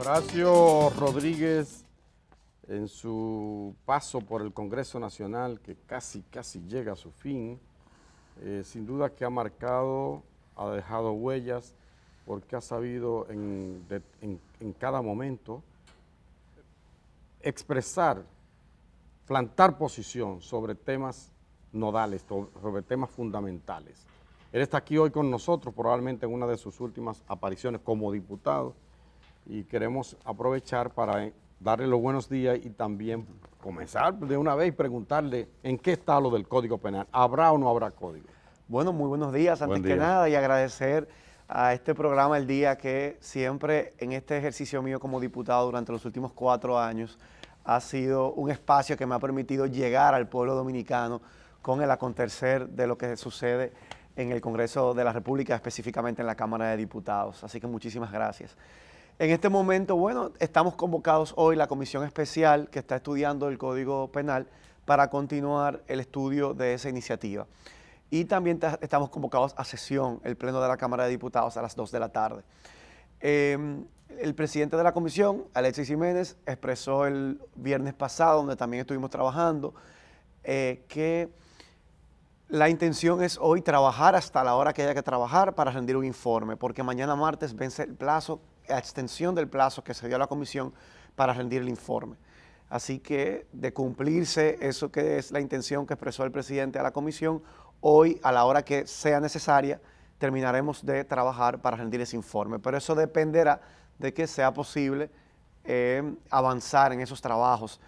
Horacio Rodríguez, en su paso por el Congreso Nacional, que casi llega a su fin, sin duda que ha marcado, ha dejado huellas, porque ha sabido en cada momento expresar, plantar posición sobre temas nodales, sobre temas fundamentales. Él está aquí hoy con nosotros, probablemente en una de sus últimas apariciones como diputado, y queremos aprovechar para darle los buenos días y también comenzar de una vez y preguntarle en qué está lo del Código Penal. ¿Habrá o no habrá código? Bueno, muy buenos días, antes que nada, y agradecer a este programa El Día, que siempre en este ejercicio mío como diputado durante los últimos 4 años ha sido un espacio que me ha permitido llegar al pueblo dominicano con el acontecer de lo que sucede en el Congreso de la República, específicamente en la Cámara de Diputados. Así que muchísimas gracias. En este momento, bueno, estamos convocados hoy la comisión especial que está estudiando el Código Penal para continuar el estudio de esa iniciativa. Y también estamos convocados a sesión, el Pleno de la Cámara de Diputados, a las 2 de la tarde. El presidente de la comisión, Alexis Jiménez, expresó el viernes pasado, donde también estuvimos trabajando, que la intención es hoy trabajar hasta la hora que haya que trabajar para rendir un informe, porque mañana martes vence el plazo, la extensión del plazo que se dio a la comisión para rendir el informe. Así que, de cumplirse eso que es la intención que expresó el presidente a la comisión, hoy, a la hora que sea necesaria, terminaremos de trabajar para rendir ese informe. Pero eso dependerá de que sea posible avanzar en esos trabajos.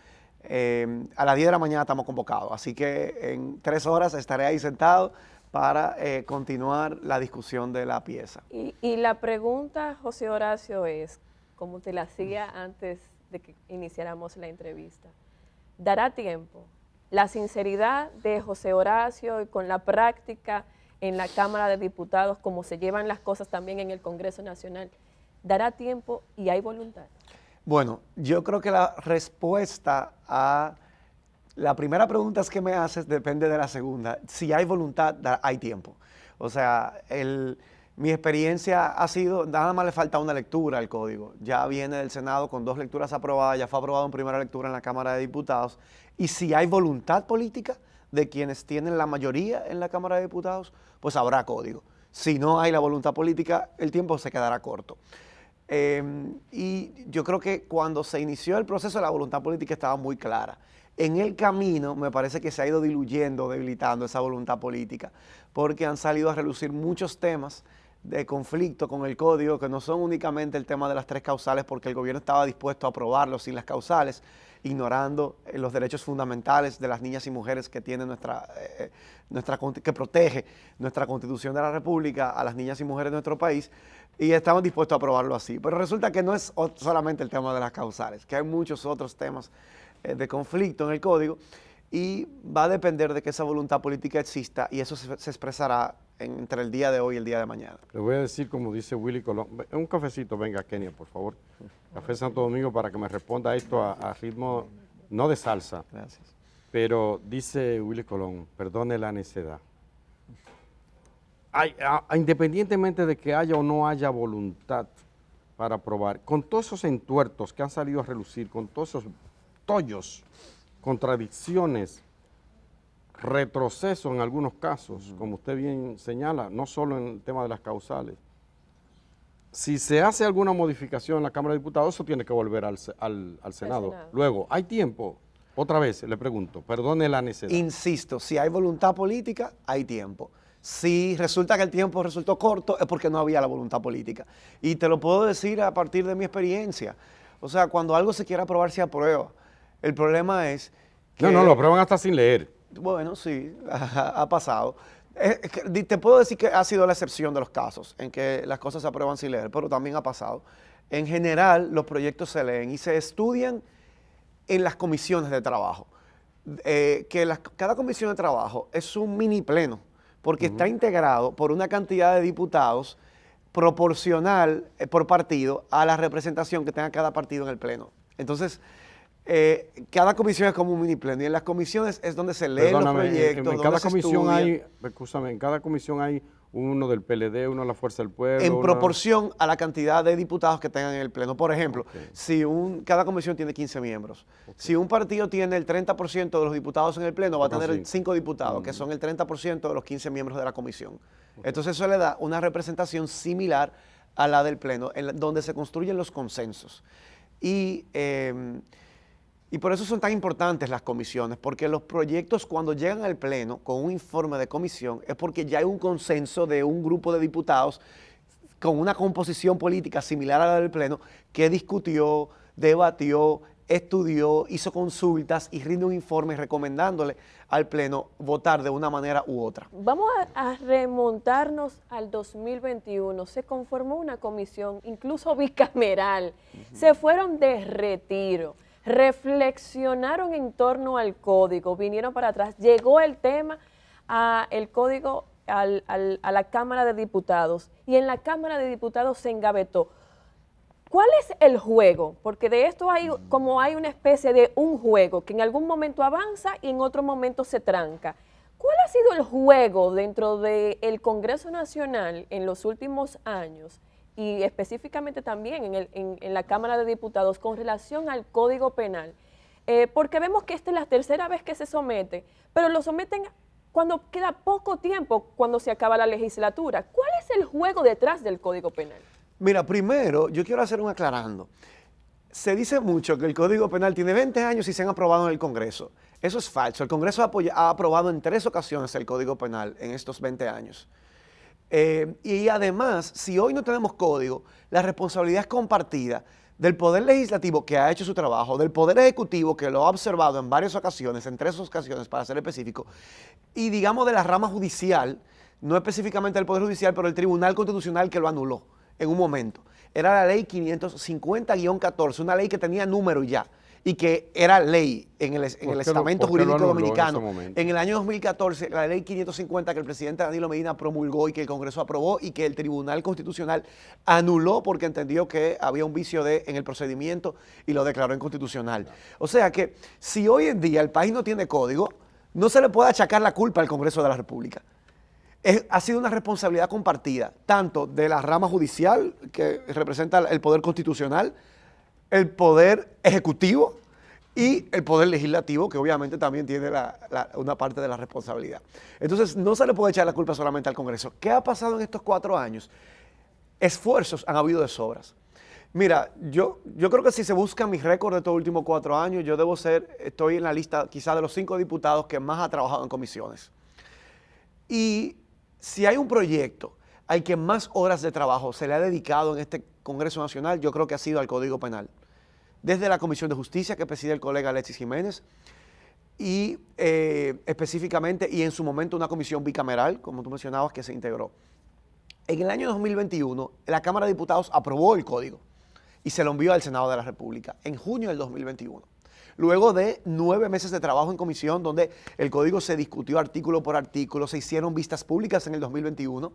A las 10 de la mañana estamos convocados, así que en 3 horas estaré ahí sentado para continuar la discusión de la pieza. Y la pregunta, José Horacio, es, como te la hacía antes de que iniciáramos la entrevista, ¿dará tiempo la sinceridad de José Horacio y con la práctica en la Cámara de Diputados, como se llevan las cosas también en el Congreso Nacional? ¿Dará tiempo y hay voluntad? Bueno, yo creo que la respuesta a la primera pregunta que me haces depende de la segunda. Si hay voluntad, hay tiempo. O sea, mi experiencia ha sido, nada más le falta una lectura al código. Ya viene del Senado con 2 lecturas aprobadas, ya fue aprobado en primera lectura en la Cámara de Diputados. Y si hay voluntad política de quienes tienen la mayoría en la Cámara de Diputados, pues habrá código. Si no hay la voluntad política, el tiempo se quedará corto. Y yo creo que cuando se inició el proceso, la voluntad política estaba muy clara. En el camino me parece que se ha ido diluyendo, debilitando esa voluntad política, porque han salido a relucir muchos temas de conflicto con el código, que no son únicamente el tema de las 3 causales, porque el gobierno estaba dispuesto a aprobarlo sin las causales, ignorando los derechos fundamentales de las niñas y mujeres que tiene que protege nuestra Constitución de la República a las niñas y mujeres de nuestro país, y estaban dispuestos a aprobarlo así. Pero resulta que no es solamente el tema de las causales, que hay muchos otros temas de conflicto en el código, y va a depender de que esa voluntad política exista, y eso se expresará entre el día de hoy y el día de mañana. Le voy a decir, como dice Willy Colón, un cafecito, venga, Kenia, por favor. Café Santo Domingo, para que me responda esto a ritmo, no de salsa. Gracias. Pero dice Willy Colón, perdone la necedad. Independientemente de que haya o no haya voluntad para aprobar, con todos esos entuertos que han salido a relucir, con todos esos tollos, contradicciones, retroceso en algunos casos, como usted bien señala, no solo en el tema de las causales. Si se hace alguna modificación en la Cámara de Diputados, eso tiene que volver al Senado. Luego, ¿hay tiempo? Otra vez le pregunto, perdone la necedad. Insisto, si hay voluntad política, hay tiempo. Si resulta que el tiempo resultó corto, es porque no había la voluntad política. Y te lo puedo decir a partir de mi experiencia. O sea, cuando algo se quiere aprobar, se aprueba. El problema es que... No, lo aprueban hasta sin leer. Bueno, sí, ha pasado. Te puedo decir que ha sido la excepción de los casos en que las cosas se aprueban sin leer, pero también ha pasado. En general, los proyectos se leen y se estudian en las comisiones de trabajo. Cada comisión de trabajo es un mini pleno, porque está integrado por una cantidad de diputados proporcional por partido a la representación que tenga cada partido en el pleno. Entonces, cada comisión es como un mini pleno, y en las comisiones es donde se leen los proyectos, en cada comisión hay uno del PLD, uno de la Fuerza del Pueblo. En proporción a la cantidad de diputados que tengan en el Pleno. Por ejemplo, si cada comisión tiene 15 miembros, si un partido tiene el 30% de los diputados en el Pleno, va a tener 5 diputados, que son el 30% de los 15 miembros de la comisión. Entonces eso le da una representación similar a la del Pleno, donde se construyen los consensos. Y por eso son tan importantes las comisiones, porque los proyectos cuando llegan al Pleno con un informe de comisión es porque ya hay un consenso de un grupo de diputados con una composición política similar a la del Pleno que discutió, debatió, estudió, hizo consultas y rinde un informe recomendándole al Pleno votar de una manera u otra. Vamos a remontarnos al 2021. Se conformó una comisión, incluso bicameral. Se fueron de retiro. Reflexionaron en torno al código, vinieron para atrás, llegó el tema el código a la Cámara de Diputados y en la Cámara de Diputados se engavetó. ¿Cuál es el juego? Porque de esto hay una especie de un juego que en algún momento avanza y en otro momento se tranca. ¿Cuál ha sido el juego dentro del Congreso Nacional en los últimos años? Y específicamente también en la Cámara de Diputados con relación al Código Penal, porque vemos que esta es la tercera vez que se somete, pero lo someten cuando queda poco tiempo, cuando se acaba la legislatura. ¿Cuál es el juego detrás del Código Penal? Mira, primero yo quiero hacer un aclarando. Se dice mucho que el Código Penal tiene 20 años y se han aprobado en el Congreso. Eso es falso. El Congreso ha aprobado en 3 ocasiones el Código Penal en estos 20 años. Y además, si hoy no tenemos código, la responsabilidad es compartida del Poder Legislativo, que ha hecho su trabajo, del Poder Ejecutivo, que lo ha observado en varias ocasiones, en 3 ocasiones para ser específico, y digamos de la rama judicial, no específicamente del Poder Judicial, pero el Tribunal Constitucional que lo anuló en un momento. Era la ley 550-14, una ley que tenía número ya, y que era ley en el estamento jurídico dominicano. En el año 2014, la ley 550 que el presidente Danilo Medina promulgó y que el Congreso aprobó y que el Tribunal Constitucional anuló porque entendió que había un vicio en el procedimiento y lo declaró inconstitucional. O sea que si hoy en día el país no tiene código, no se le puede achacar la culpa al Congreso de la República. Ha sido una responsabilidad compartida, tanto de la rama judicial, que representa el Poder Constitucional, el Poder Ejecutivo y el Poder Legislativo, que obviamente también tiene una parte de la responsabilidad. Entonces, no se le puede echar la culpa solamente al Congreso. ¿Qué ha pasado en estos 4 años? Esfuerzos han habido de sobras. Mira, yo creo que si se busca mi récord de estos últimos 4 años, estoy en la lista quizá de los 5 diputados que más ha trabajado en comisiones. Y si hay un proyecto al que más horas de trabajo se le ha dedicado en este Congreso Nacional, yo creo que ha sido al Código Penal. Desde la Comisión de Justicia que preside el colega Alexis Jiménez y específicamente y en su momento una comisión bicameral, como tú mencionabas, que se integró. En el año 2021, la Cámara de Diputados aprobó el código y se lo envió al Senado de la República en junio del 2021. Luego de 9 meses de trabajo en comisión, donde el código se discutió artículo por artículo, se hicieron vistas públicas en el 2021,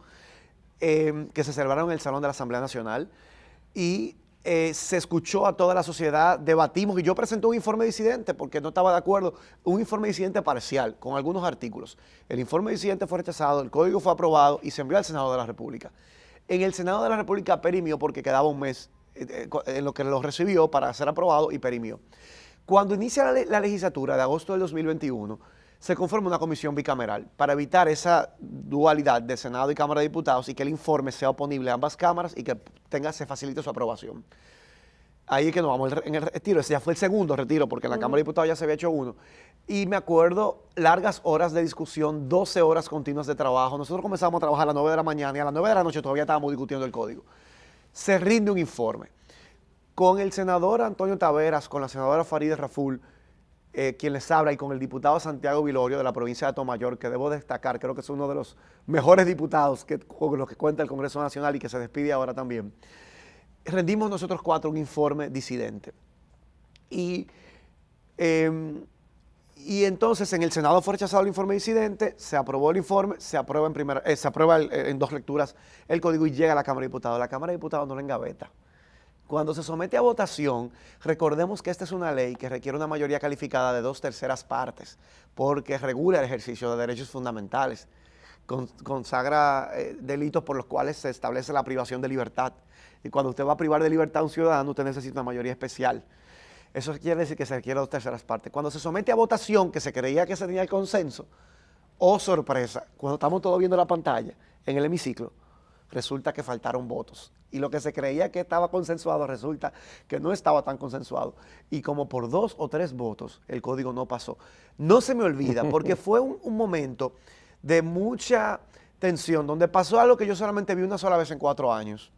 que se celebraron en el Salón de la Asamblea Nacional, y se escuchó a toda la sociedad, debatimos, y yo presenté un informe disidente porque no estaba de acuerdo, un informe disidente parcial con algunos artículos. El informe disidente fue rechazado, el código fue aprobado y se envió al Senado de la República. En el Senado de la República perimió porque quedaba un mes en lo que lo recibió para ser aprobado y perimió. Cuando inicia la legislatura de agosto del 2021, se conforma una comisión bicameral para evitar esa dualidad de Senado y Cámara de Diputados y que el informe sea oponible a ambas cámaras y que se facilite su aprobación. Ahí es que nos vamos en el retiro. Ese ya fue el segundo retiro porque en la Cámara de Diputados ya se había hecho uno. Y me acuerdo largas horas de discusión, 12 horas continuas de trabajo. Nosotros comenzamos a trabajar a las 9 de la mañana y a las 9 de la noche todavía estábamos discutiendo el código. Se rinde un informe. Con el senador Antonio Taveras, con la senadora Farideh Raful, quien les habla, y con el diputado Santiago Vilorio de la provincia de Atomayor, que debo destacar, creo que es uno de los mejores diputados con los que cuenta el Congreso Nacional y que se despide ahora también, rendimos nosotros 4 un informe disidente. Y entonces en el Senado fue rechazado el informe disidente, se aprobó el informe, se aprueba en 2 lecturas el código y llega a la Cámara de Diputados. La Cámara de Diputados no lo engaveta. Cuando se somete a votación, recordemos que esta es una ley que requiere una mayoría calificada de 2/3 partes, porque regula el ejercicio de derechos fundamentales. consagra delitos por los cuales se establece la privación de libertad. Y cuando usted va a privar de libertad a un ciudadano, usted necesita una mayoría especial. Eso quiere decir que se requiere 2/3 partes. Cuando se somete a votación, que se creía que se tenía el consenso, oh sorpresa, cuando estamos todos viendo la pantalla, en el hemiciclo, resulta que faltaron votos. Y lo que se creía que estaba consensuado, resulta que no estaba tan consensuado. Y como por 2 o 3 votos, el código no pasó. No se me olvida, porque fue un momento de mucha tensión, donde pasó algo que yo solamente vi una sola vez en 4 años.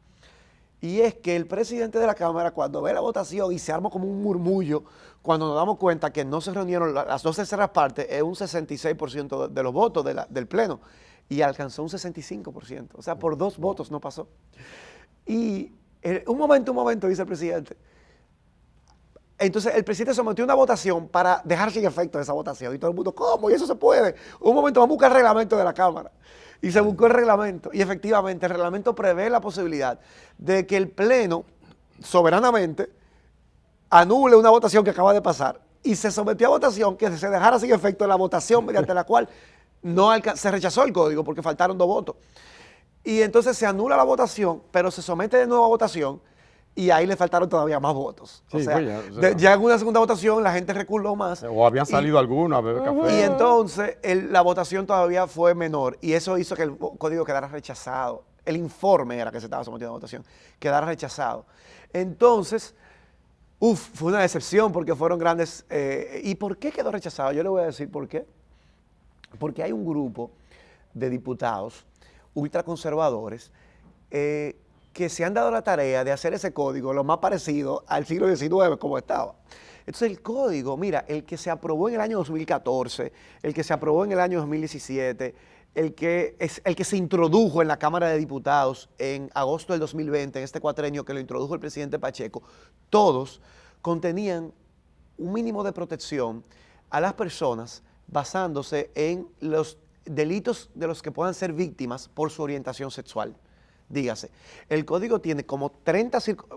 Y es que el presidente de la Cámara, cuando ve la votación y se arma como un murmullo, cuando nos damos cuenta que no se reunieron las 2/3 partes, es un 66% de los votos del Pleno, y alcanzó un 65%. O sea, por 2 votos no pasó. Y un momento, dice el presidente. Entonces, el presidente sometió una votación para dejar sin efecto esa votación. Y todo el mundo, ¿cómo? ¿Y eso se puede? Un momento, vamos a buscar el reglamento de la Cámara. Y se buscó el reglamento. Y efectivamente, el reglamento prevé la posibilidad de que el Pleno, soberanamente, anule una votación que acaba de pasar. Y se sometió a votación que se dejara sin efecto la votación mediante la cual se rechazó el código porque faltaron 2 votos. Y entonces se anula la votación, pero se somete de nuevo a votación. Y ahí le faltaron todavía más votos. Sí, o sea, pues ya en una segunda votación la gente reculó más. O habían salido algunos a beber café. Y entonces la votación todavía fue menor y eso hizo que el código quedara rechazado. El informe era que se estaba sometiendo a votación, quedara rechazado. Entonces, fue una decepción porque fueron grandes... ¿Y por qué quedó rechazado? Yo le voy a decir por qué. Porque hay un grupo de diputados ultraconservadores que se han dado la tarea de hacer ese código lo más parecido al siglo XIX como estaba. Entonces el código, mira, el que se aprobó en el año 2014, el que se aprobó en el año 2017, el que se introdujo en la Cámara de Diputados en agosto del 2020, en este cuatrenio que lo introdujo el presidente Pacheco, todos contenían un mínimo de protección a las personas basándose en los delitos de los que puedan ser víctimas por su orientación sexual. Dígase, el código tiene como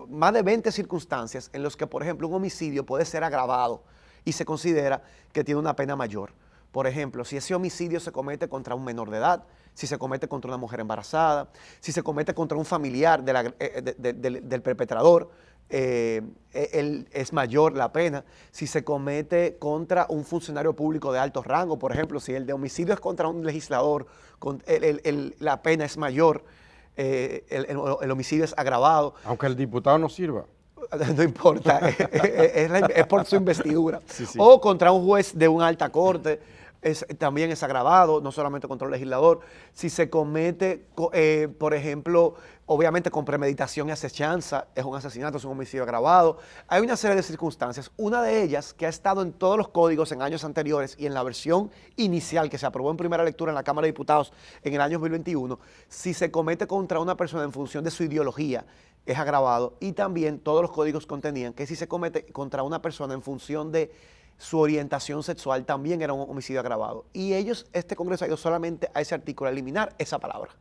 más de 20 circunstancias en las que, por ejemplo, un homicidio puede ser agravado y se considera que tiene una pena mayor. Por ejemplo, si ese homicidio se comete contra un menor de edad, si se comete contra una mujer embarazada, si se comete contra un familiar del perpetrador, es mayor la pena. Si se comete contra un funcionario público de alto rango, por ejemplo, si el de homicidio es contra un legislador, la pena es mayor. El homicidio es agravado. Aunque el diputado no sirva. No importa, es por su investidura. Sí. O contra un juez de una alta corte, también es agravado, no solamente contra un legislador. Si se comete, por ejemplo, obviamente con premeditación y acechanza, es un asesinato, es un homicidio agravado. Hay una serie de circunstancias. Una de ellas, que ha estado en todos los códigos en años anteriores y en la versión inicial que se aprobó en primera lectura en la Cámara de Diputados en el año 2021, si se comete contra una persona en función de su ideología, es agravado. Y también todos los códigos contenían que si se comete contra una persona en función de su orientación sexual, también era un homicidio agravado. Y este Congreso ha ido solamente a ese artículo a eliminar esa palabra.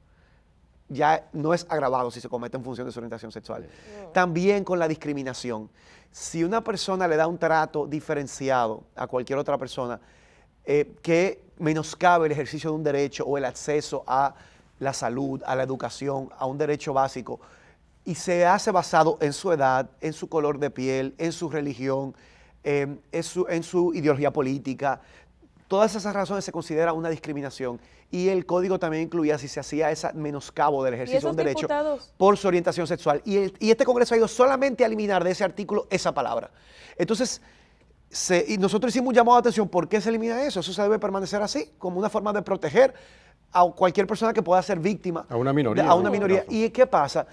Ya no es agravado si se comete en función de su orientación sexual. No. También con la discriminación. Si una persona le da un trato diferenciado a cualquier otra persona que menoscabe el ejercicio de un derecho o el acceso a la salud, a la educación, a un derecho básico, y se hace basado en su edad, en su color de piel, en su religión, en su ideología política, todas esas razones se considera una discriminación. Y el código también incluía si se hacía ese menoscabo del ejercicio de un derecho por su orientación sexual. Y este Congreso ha ido solamente a eliminar de ese artículo esa palabra. Entonces, y nosotros hicimos un llamado de atención, ¿por qué se elimina eso? Eso se debe permanecer así, como una forma de proteger a cualquier persona que pueda ser víctima. A una minoría. A una minoría. ¿Y qué pasa?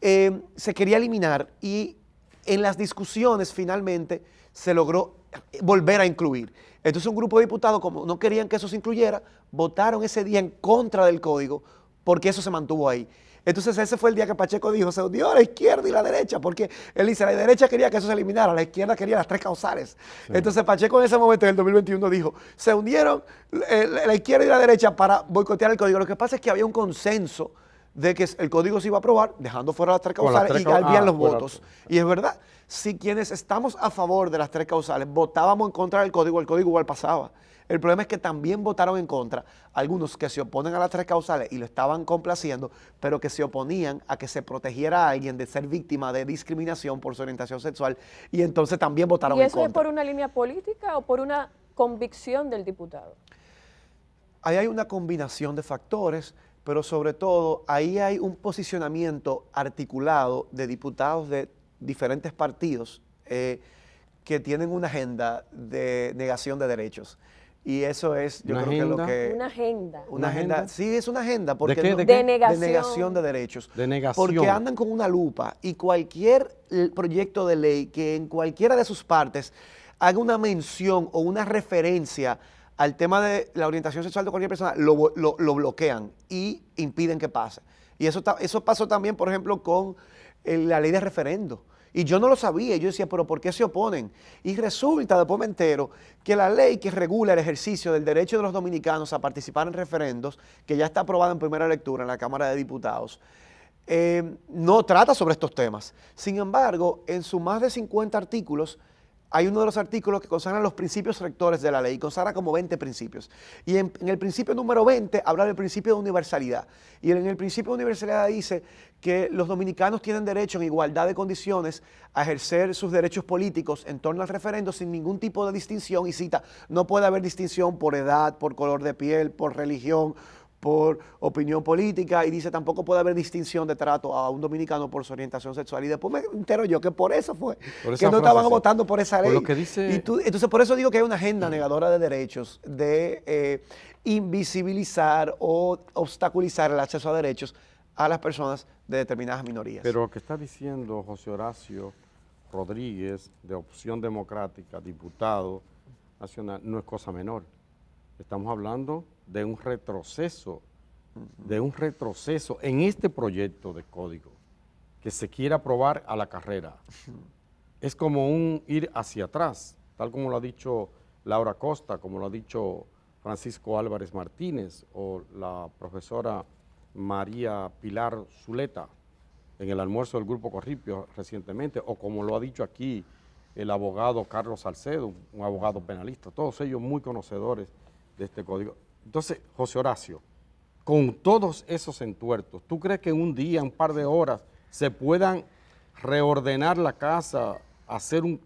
Se quería eliminar y en las discusiones finalmente se logró volver a incluir. Entonces un grupo de diputados, como no querían que eso se incluyera, votaron ese día en contra del código porque eso se mantuvo ahí. Entonces ese fue el día que Pacheco dijo, se hundió a la izquierda y la derecha, porque él dice, la derecha quería que eso se eliminara, la izquierda quería las 3 causales. Sí. Entonces Pacheco en ese momento, en el 2021, dijo, se hundieron la izquierda y la derecha para boicotear el código. Lo que pasa es que había un consenso de que el código se iba a aprobar, dejando fuera las 3 causales y habían los votos. Y es verdad, si quienes estamos a favor de las 3 causales votábamos en contra del código, el código igual pasaba. El problema es que también votaron en contra algunos que se oponen a las 3 causales y lo estaban complaciendo, pero que se oponían a que se protegiera a alguien de ser víctima de discriminación por su orientación sexual, y entonces también votaron en contra. ¿Y eso es por una línea política o por una convicción del diputado? Ahí hay una combinación de factores, pero sobre todo ahí hay un posicionamiento articulado de diputados de diferentes partidos que tienen una agenda de negación de derechos. Y eso es, yo creo que lo que... Una agenda. Una agenda, sí, es una agenda. Porque ¿De qué? ¿De negación? De negación de derechos. De negación. Porque andan con una lupa y cualquier proyecto de ley que en cualquiera de sus partes haga una mención o una referencia al tema de la orientación sexual de cualquier persona, lo bloquean y impiden que pase. Y eso pasó también, por ejemplo, con la ley de referendo. Y yo no lo sabía, yo decía, pero ¿por qué se oponen? Y resulta, después me entero, que la ley que regula el ejercicio del derecho de los dominicanos a participar en referendos, que ya está aprobada en primera lectura en la Cámara de Diputados, no trata sobre estos temas. Sin embargo, en sus más de 50 artículos, hay uno de los artículos que consagran los principios rectores de la ley, consagra como 20 principios. Y en el principio número 20 habla del principio de universalidad. Y en el principio de universalidad dice que los dominicanos tienen derecho en igualdad de condiciones a ejercer sus derechos políticos en torno al referendo sin ningún tipo de distinción, y cita, no puede haber distinción por edad, por color de piel, por religión, por opinión política, y dice tampoco puede haber distinción de trato a un dominicano por su orientación sexual. Y después me entero yo que por eso fue que no estaban votando por esa ley. Por lo que dice... Entonces por eso digo que hay una agenda negadora de derechos, de invisibilizar o obstaculizar el acceso a derechos a las personas de determinadas minorías. Pero lo que está diciendo José Horacio Rodríguez, de Opción Democrática, diputado nacional, no es cosa menor. Estamos hablando de un retroceso en este proyecto de código que se quiere aprobar a la carrera. Es como un ir hacia atrás, tal como lo ha dicho Laura Costa, como lo ha dicho Francisco Álvarez Martínez o la profesora María Pilar Zuleta en el almuerzo del Grupo Corripio recientemente, o como lo ha dicho aquí el abogado Carlos Salcedo, un abogado penalista, todos ellos muy conocedores de este código. Entonces, José Horacio, con todos esos entuertos, ¿tú crees que en un día, un par de horas, se puedan reordenar la casa, hacer un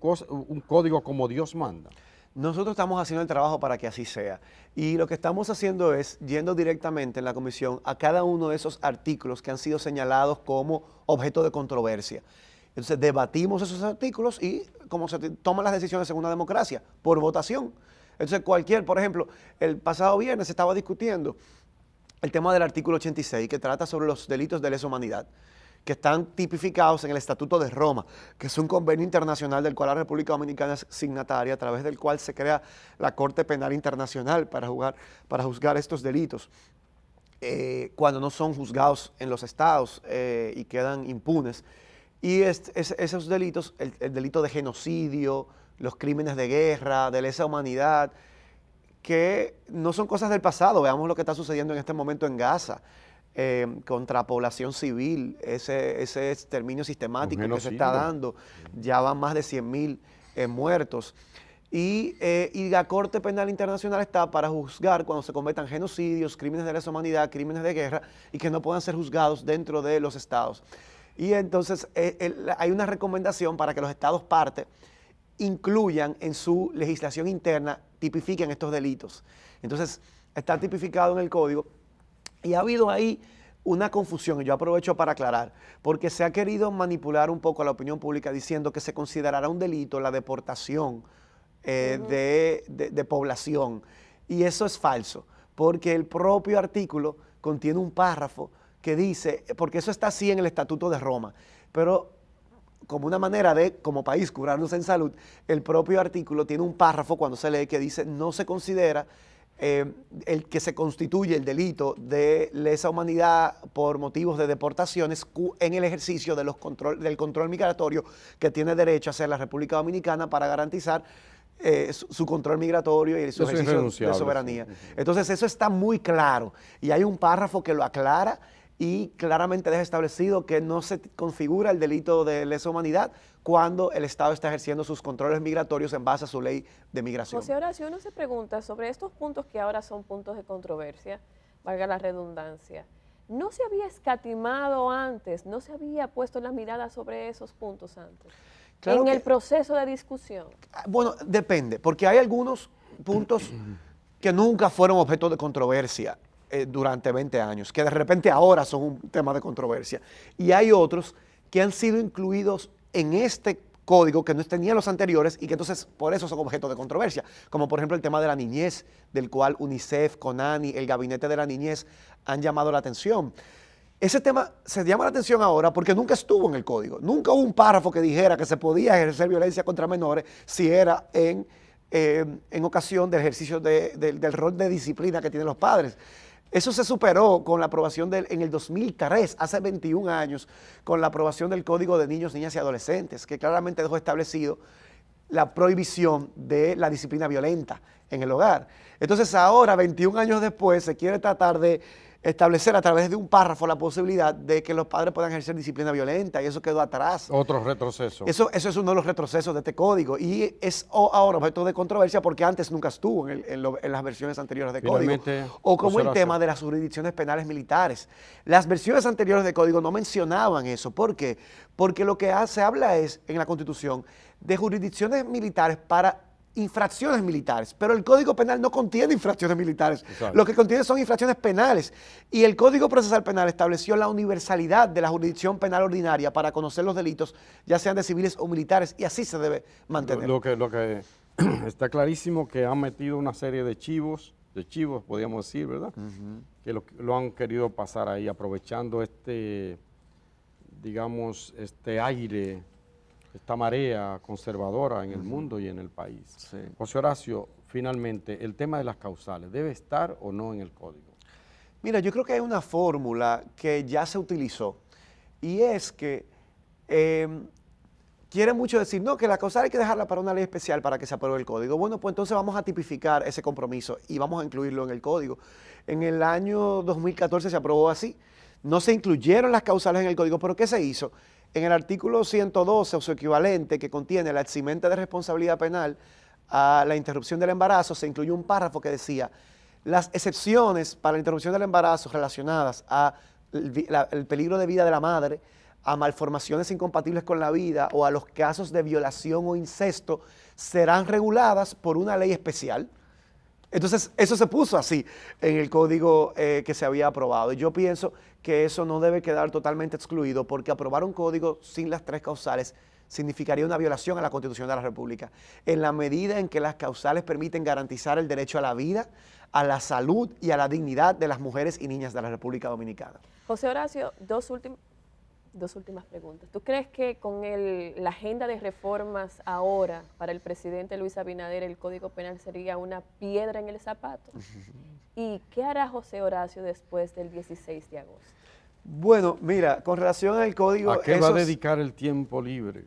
código como Dios manda? Nosotros estamos haciendo el trabajo para que así sea. Y lo que estamos haciendo es yendo directamente en la comisión a cada uno de esos artículos que han sido señalados como objeto de controversia. Entonces debatimos esos artículos y como se toman las decisiones en una democracia, por votación. Entonces por ejemplo, el pasado viernes se estaba discutiendo el tema del artículo 86, que trata sobre los delitos de lesa humanidad, que están tipificados en el Estatuto de Roma, que es un convenio internacional del cual la República Dominicana es signataria, a través del cual se crea la Corte Penal Internacional para juzgar estos delitos, cuando no son juzgados en los estados y quedan impunes. Y esos delitos, el delito de genocidio, los crímenes de guerra, de lesa humanidad, que no son cosas del pasado. Veamos lo que está sucediendo en este momento en Gaza, contra población civil, ese exterminio sistemático que se está dando. Ya van más de 100.000 muertos. Y la Corte Penal Internacional está para juzgar cuando se cometan genocidios, crímenes de lesa humanidad, crímenes de guerra, y que no puedan ser juzgados dentro de los estados. Y entonces hay una recomendación para que los estados parte incluyan en su legislación interna, tipifiquen estos delitos. Entonces, está tipificado en el código y ha habido ahí una confusión, y yo aprovecho para aclarar, porque se ha querido manipular un poco a la opinión pública diciendo que se considerará un delito la deportación de población, y eso es falso, porque el propio artículo contiene un párrafo que dice, porque eso está así en el Estatuto de Roma, pero como una manera de, como país, curarnos en salud, el propio artículo tiene un párrafo cuando se lee que dice, no se considera el que se constituye el delito de lesa humanidad por motivos de deportaciones en el ejercicio del control migratorio que tiene derecho a hacer la República Dominicana para garantizar su control migratorio y su ejercicio de soberanía. Entonces eso está muy claro y hay un párrafo que lo aclara y claramente deja establecido que no se configura el delito de lesa humanidad cuando el Estado está ejerciendo sus controles migratorios en base a su ley de migración. José Horacio, uno se pregunta sobre estos puntos que ahora son puntos de controversia, valga la redundancia. ¿No se había escatimado antes, no se había puesto la mirada sobre esos puntos antes? Claro en el proceso de discusión. Bueno, depende, porque hay algunos puntos que nunca fueron objeto de controversia durante 20 años, que de repente ahora son un tema de controversia. Y hay otros que han sido incluidos en este código que no tenían los anteriores y que entonces por eso son objeto de controversia, como por ejemplo el tema de la niñez, del cual UNICEF, CONANI, el Gabinete de la Niñez han llamado la atención. Ese tema se llama la atención ahora porque nunca estuvo en el código, nunca hubo un párrafo que dijera que se podía ejercer violencia contra menores si era en ocasión del ejercicio del rol de disciplina que tienen los padres. Eso se superó con la aprobación en el 2003, hace 21 años, con la aprobación del Código de Niños, Niñas y Adolescentes, que claramente dejó establecido la prohibición de la disciplina violenta en el hogar. Entonces ahora, 21 años después, se quiere tratar de establecer a través de un párrafo la posibilidad de que los padres puedan ejercer disciplina violenta y eso quedó atrás. Otro retroceso. Eso es uno de los retrocesos de este código y es ahora objeto de controversia porque antes nunca estuvo en las versiones anteriores de código. O como el tema de las jurisdicciones penales militares. Las versiones anteriores de código no mencionaban eso. ¿Por qué? Porque lo que se habla es, en la Constitución, de jurisdicciones militares para infracciones militares, pero el Código Penal no contiene infracciones militares. Exacto. Lo que contiene son infracciones penales y el Código Procesal Penal estableció la universalidad de la jurisdicción penal ordinaria para conocer los delitos, ya sean de civiles o militares, y así se debe mantener. Lo que está clarísimo que han metido una serie de chivos, podríamos decir, ¿verdad? Que lo han querido pasar ahí, aprovechando digamos, este aire, esta marea conservadora en el mundo y en el país. Sí. José Horacio, finalmente, el tema de las causales, ¿debe estar o no en el código? Mira, yo creo que hay una fórmula que ya se utilizó y es que quiere mucho decir, no, que la causal hay que dejarla para una ley especial para que se apruebe el código. Bueno, pues entonces vamos a tipificar ese compromiso y vamos a incluirlo en el código. En el año 2014 se aprobó así. No se incluyeron las causales en el código, pero ¿qué se hizo? En el artículo 112 o su equivalente, que contiene la eximente de responsabilidad penal a la interrupción del embarazo, se incluyó un párrafo que decía las excepciones para la interrupción del embarazo relacionadas al peligro de vida de la madre, a malformaciones incompatibles con la vida o a los casos de violación o incesto serán reguladas por una ley especial. Entonces, eso se puso así en el código que se había aprobado. Y yo pienso que eso no debe quedar totalmente excluido porque aprobar un código sin las tres causales significaría una violación a la Constitución de la República. En la medida en que las causales permiten garantizar el derecho a la vida, a la salud y a la dignidad de las mujeres y niñas de la República Dominicana. José Horacio, dos últimas preguntas. ¿Tú crees que con la agenda de reformas ahora para el presidente Luis Abinader el Código Penal sería una piedra en el zapato? ¿Y qué hará José Horacio después del 16 de agosto? Bueno, mira, con relación al código... ¿A qué va a dedicar el tiempo libre?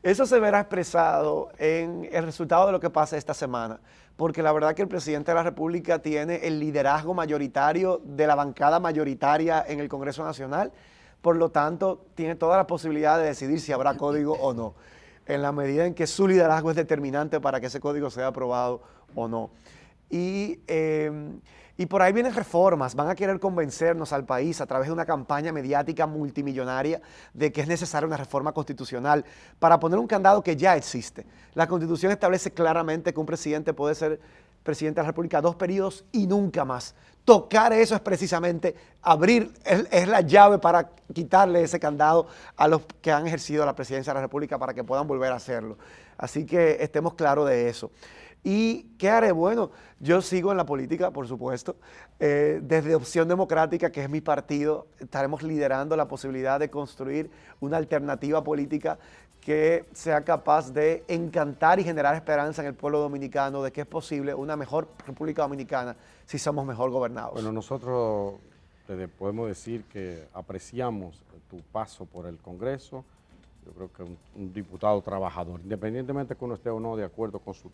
Eso se verá expresado en el resultado de lo que pasa esta semana, porque la verdad que el presidente de la República tiene el liderazgo mayoritario de la bancada mayoritaria en el Congreso Nacional, por lo tanto, tiene toda la posibilidad de decidir si habrá código o no, en la medida en que su liderazgo es determinante para que ese código sea aprobado o no. Y por ahí vienen reformas, van a querer convencernos al país a través de una campaña mediática multimillonaria de que es necesaria una reforma constitucional para poner un candado que ya existe. La Constitución establece claramente que un presidente puede ser presidente de la República 2 periodos y nunca más. Tocar eso es precisamente abrir, es la llave para quitarle ese candado a los que han ejercido la presidencia de la República para que puedan volver a hacerlo. Así que estemos claros de eso. ¿Y qué haré? Bueno, yo sigo en la política, por supuesto. Desde Opción Democrática, que es mi partido, estaremos liderando la posibilidad de construir una alternativa política que sea capaz de encantar y generar esperanza en el pueblo dominicano de que es posible una mejor República Dominicana si somos mejor gobernados. Bueno, nosotros podemos decir que apreciamos tu paso por el Congreso Yo creo que un diputado trabajador, independientemente que uno esté o no de acuerdo con su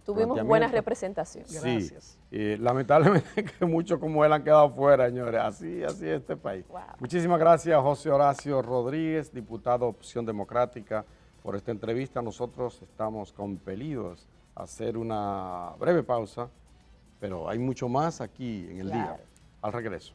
Tuvimos buena representación. Sí, Gracias. y lamentablemente que muchos como él han quedado fuera, señores. Así es este país. Wow. Muchísimas gracias, José Horacio Rodríguez, diputado Opción Democrática, por esta entrevista. Nosotros estamos compelidos a hacer una breve pausa, pero hay mucho más aquí en el día. Al regreso.